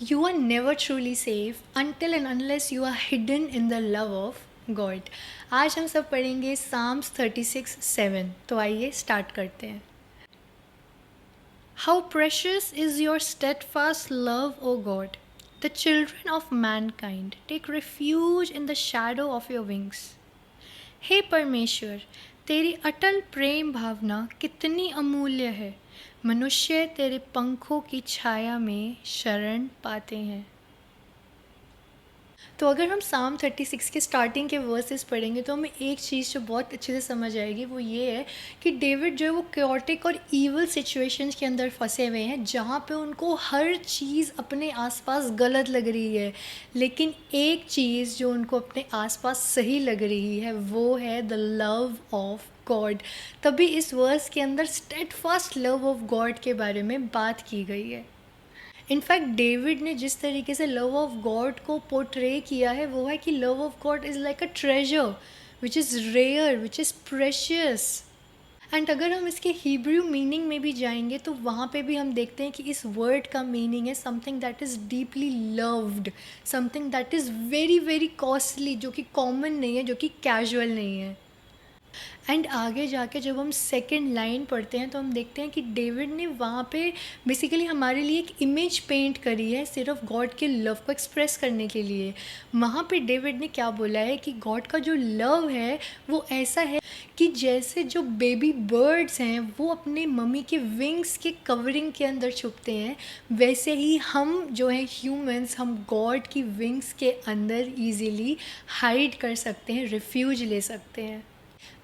You are never truly safe until and unless you are hidden in the love of God. आज हम सब पढ़ेंगे Psalms 36:7. तो आइए स्टार्ट करते हैं. How precious is your steadfast love, O God! The children of mankind take refuge in the shadow of your wings. हे परमेश्वर, तेरी अटल प्रेम भावना कितनी अमूल्य है. मनुष्य तेरे पंखों की छाया में शरण पाते हैं. तो अगर हम साम 36 के स्टार्टिंग के वर्सेस पढ़ेंगे तो हमें एक चीज़ जो बहुत अच्छे से समझ आएगी, वो ये है कि डेविड जो है वो क्योटिक और ईवल सिचुएशंस के अंदर फंसे हुए हैं, जहाँ पे उनको हर चीज़ अपने आसपास गलत लग रही है, लेकिन एक चीज़ जो उनको अपने आसपास सही लग रही है वो है द लव ऑफ गॉड. तभी इस वर्स के अंदर स्टेडफास्ट लव ऑफ गॉड के बारे में बात की गई है. इनफैक्ट डेविड ने जिस तरीके से लव ऑफ गॉड को पोर्ट्रे किया है वो है कि love of God is like a treasure which is rare, which is precious. And अगर हम इसके हिब्रू मीनिंग में भी जाएंगे तो वहाँ पे भी हम देखते हैं कि इस वर्ड का मीनिंग है something that is deeply loved, something that is very very costly, जो कि कॉमन नहीं है, जो कि कैजुअल नहीं है. एंड आगे जाके जब हम सेकेंड लाइन पढ़ते हैं तो हम देखते हैं कि डेविड ने वहाँ पे बेसिकली हमारे लिए एक इमेज पेंट करी है सिर्फ गॉड के लव को एक्सप्रेस करने के लिए. वहाँ पे डेविड ने क्या बोला है कि गॉड का जो लव है वो ऐसा है कि जैसे जो बेबी बर्ड्स हैं वो अपने मम्मी के विंग्स के कवरिंग के अंदर छुपते हैं, वैसे ही हम जो हैं ह्यूमंस, हम गॉड की विंग्स के अंदर ईजीली हाइड कर सकते हैं, रिफ्यूज ले सकते हैं.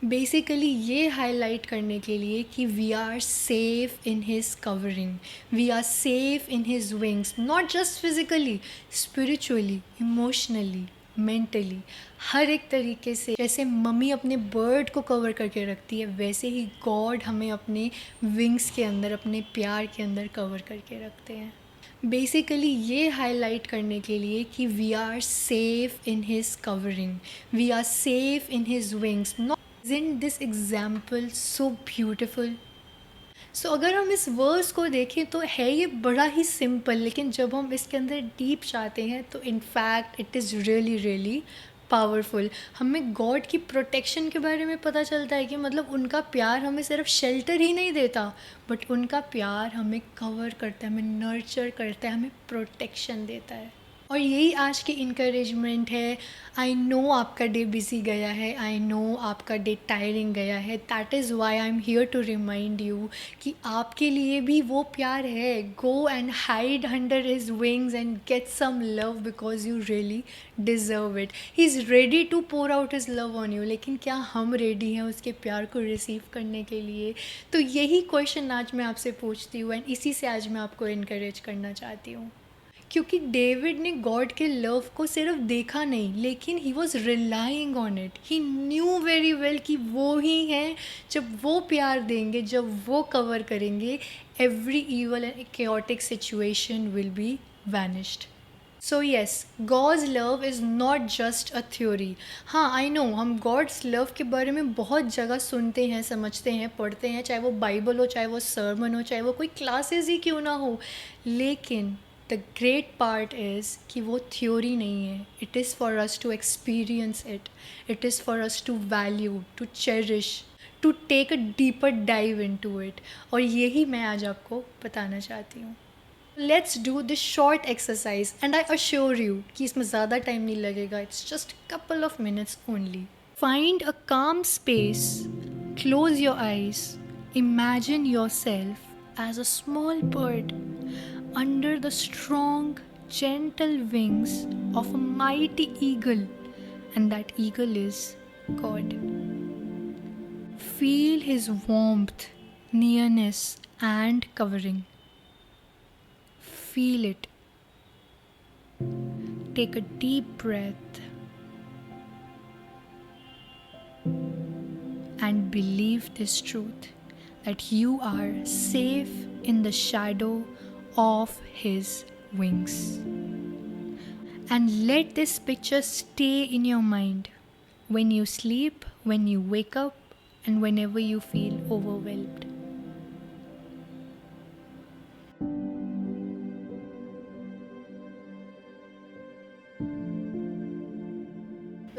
बेसिकली ये हाईलाइट करने के लिए कि we are safe in his covering, we are safe in his wings, not just physically, spiritually, emotionally, mentally, हर एक तरीके से. जैसे मम्मी अपने बर्ड को कवर करके रखती है, वैसे ही गॉड हमें अपने विंग्स के अंदर, अपने प्यार के अंदर कवर करके रखते हैं. बेसिकली ये हाईलाइट करने के लिए कि we are safe in his covering, we are safe in his wings. Isn't this example so beautiful? So अगर हम इस वर्स को देखें तो है ये बड़ा ही सिंपल, लेकिन जब हम इसके अंदर डीप जाते हैं तो in fact it is really really powerful. हमें गॉड की प्रोटेक्शन के बारे में पता चलता है कि मतलब उनका प्यार हमें सिर्फ शेल्टर ही नहीं देता, बट उनका प्यार हमें कवर करता है, हमें नर्चर करता है, हमें प्रोटेक्शन देता है. और यही आज की इनकरेजमेंट है. आई नो आपका डे बिजी गया है, आई नो आपका डे टायरिंग गया है. That is why I am here to remind you कि आपके लिए भी वो प्यार है. Go and hide under his wings and get some love because you really deserve it. He is ready to pour out his love on you, लेकिन क्या हम रेडी हैं उसके प्यार को रिसीव करने के लिए? तो यही क्वेश्चन आज मैं आपसे पूछती हूँ, एंड इसी से आज मैं आपको इनकरेज करना चाहती हूँ. क्योंकि डेविड ने गॉड के लव को सिर्फ देखा नहीं, लेकिन he was relying on it. He new very well कि वो ही हैं. जब वो प्यार देंगे, जब वो कवर करेंगे, every evil and chaotic situation will be vanished. So yes, God's love is not just a theory. हाँ, आई नो हम गॉड्स लव के बारे में बहुत जगह सुनते हैं, समझते हैं, पढ़ते हैं, चाहे वो बाइबल हो, चाहे वो सर्मन हो, चाहे वो कोई क्लासेस ही क्यों ना हो. लेकिन द ग्रेट पार्ट इज़ कि वो थ्योरी नहीं है. It is for us to experience it, it is for us to value, to cherish, to take a deeper dive into it. और यही मैं आज आपको बताना चाहती हूँ. Let's do this short exercise and I assure you कि इसमें ज़्यादा टाइम नहीं लगेगा. It's just couple of minutes only. Find a calm space, close your eyes, imagine yourself as a small bird under the strong, gentle wings of a mighty eagle, and that eagle is God. Feel His warmth, nearness, and covering. Feel it. Take a deep breath and believe this truth that you are safe in the shadow of His wings. And let this picture stay in your mind when you sleep, when you wake up, and whenever you feel overwhelmed.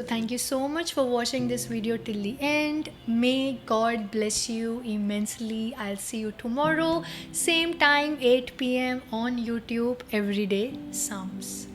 thank you so much for watching this video till the end. May God bless you immensely. I'll see you tomorrow, same time, 8 p.m. on YouTube, Everyday Psalms.